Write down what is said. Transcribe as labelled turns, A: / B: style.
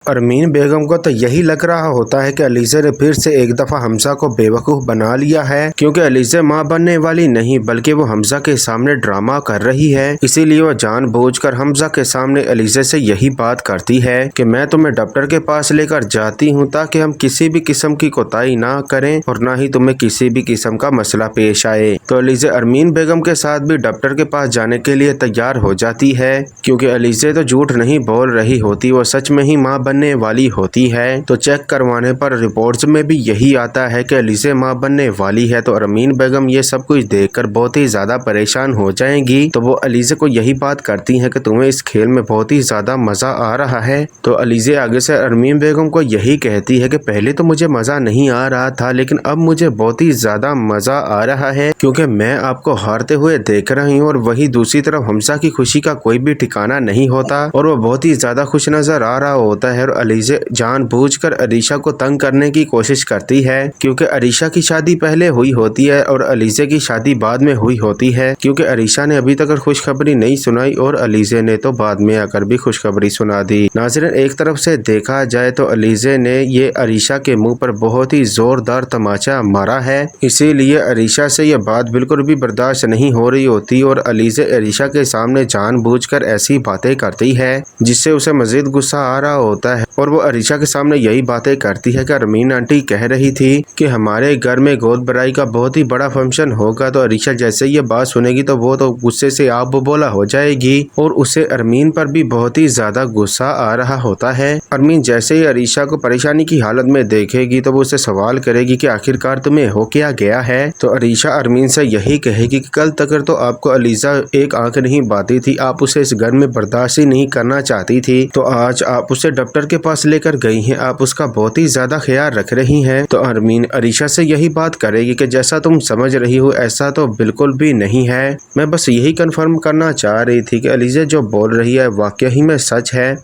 A: अरमीन बेगम को तो यही लग रहा होता है कि अलीज़ा ने फिर से एक दफा हमजा को बेवकूफ बना लिया है, क्योंकि अलीज़ा माँ बनने वाली नहीं बल्कि वो हमजा के सामने ड्रामा कर रही है। इसीलिए वो जानबूझकर हमजा के सामने अलीज़ा से यही बात करती है कि मैं तुम्हें डॉक्टर के पास लेकर जाती हूँ ताकि हम किसी भी किस्म की कोताही ना करें और ना ही तुम्हें किसी भी किस्म का मसला पेश आए। तो अलीज़ा अरमीन बेगम के साथ भी डॉक्टर के पास जाने के लिए तैयार हो जाती है, क्योंकि अलीज़ा तो झूठ नहीं बोल रही होती, वो सच में ही माँ बनने वाली होती है। तो चेक करवाने पर रिपोर्ट्स में भी यही आता है कि अलीज़ा माँ बनने वाली है। तो अरमीन बेगम ये सब कुछ देखकर बहुत ही ज्यादा परेशान हो जाएंगी। तो वो अलीज़ा को यही बात करती है कि तुम्हें इस खेल में बहुत ही ज्यादा मजा आ रहा है। तो अलीज़ा आगे से अरमीन बेगम को यही कहती है कि पहले तो मुझे मजा नहीं आ रहा था, लेकिन अब मुझे बहुत ही ज्यादा मजा आ रहा है, क्योंकि मैं आपको हारते हुए देख रही हूँ और वही दूसरी तरफ हमजा की खुशी का कोई भी ठिकाना नहीं होता और वो बहुत ही ज्यादा खुश नजर आ रहा होता है। और अलीज़ा जानबूझकर अरीशा को तंग करने की कोशिश करती है, क्योंकि अरीशा की शादी पहले हुई होती है और अलीज़ा की शादी बाद में हुई होती है, क्योंकि अरीशा ने अभी तक खुशखबरी नहीं सुनाई और अलीज़ा ने तो बाद में आकर भी खुशखबरी सुना दी। नाज़रीन, एक तरफ से देखा जाए तो अलीज़ा ने ये अरीशा के मुंह पर बहुत ही जोरदार तमाचा मारा है, इसीलिए अरीशा से ये बात बिल्कुल भी बर्दाश्त नहीं हो रही होती और अलीज़ा अरीशा के सामने जानबूझकर ऐसी बातें करती है जिससे उसे मजीद गुस्सा आ रहा होता है। और वो अरीशा के सामने यही बातें करती है कि अरमीन आंटी कह रही थी कि हमारे घर में गोद भराई का बहुत ही बड़ा फंक्शन होगा। तो अरीशा जैसे ये बात सुनेगी तो वो तो गुस्से से आप बोला हो जाएगी और उसे अरमीन पर भी बहुत ही ज्यादा गुस्सा आ रहा होता है। अरमीन जैसे ही अरीशा को परेशानी की हालत में देखेगी तो वो उससे सवाल करेगी कि आखिरकार तुम्हें हो क्या गया है। तो अरीशा अरमीन से यही कहेगी कि कल तक तो आपको अलीज़ा एक आंख नहीं बाती थी, आप उसे इस घर में बर्दाश्त ही नहीं करना चाहती थी, तो आज आप उसे डॉक्टर के पास लेकर गई हैं, आप उसका बहुत ही ज्यादा ख्याल रख रही हैं। तो अरमीन अरीशा से यही बात करेगी कि जैसा तुम समझ रही हो ऐसा तो बिल्कुल भी नहीं है, मैं बस यही कंफर्म करना चाह रही थी कि अलीज़ा जो बोल रही है वाकई ही में सच है।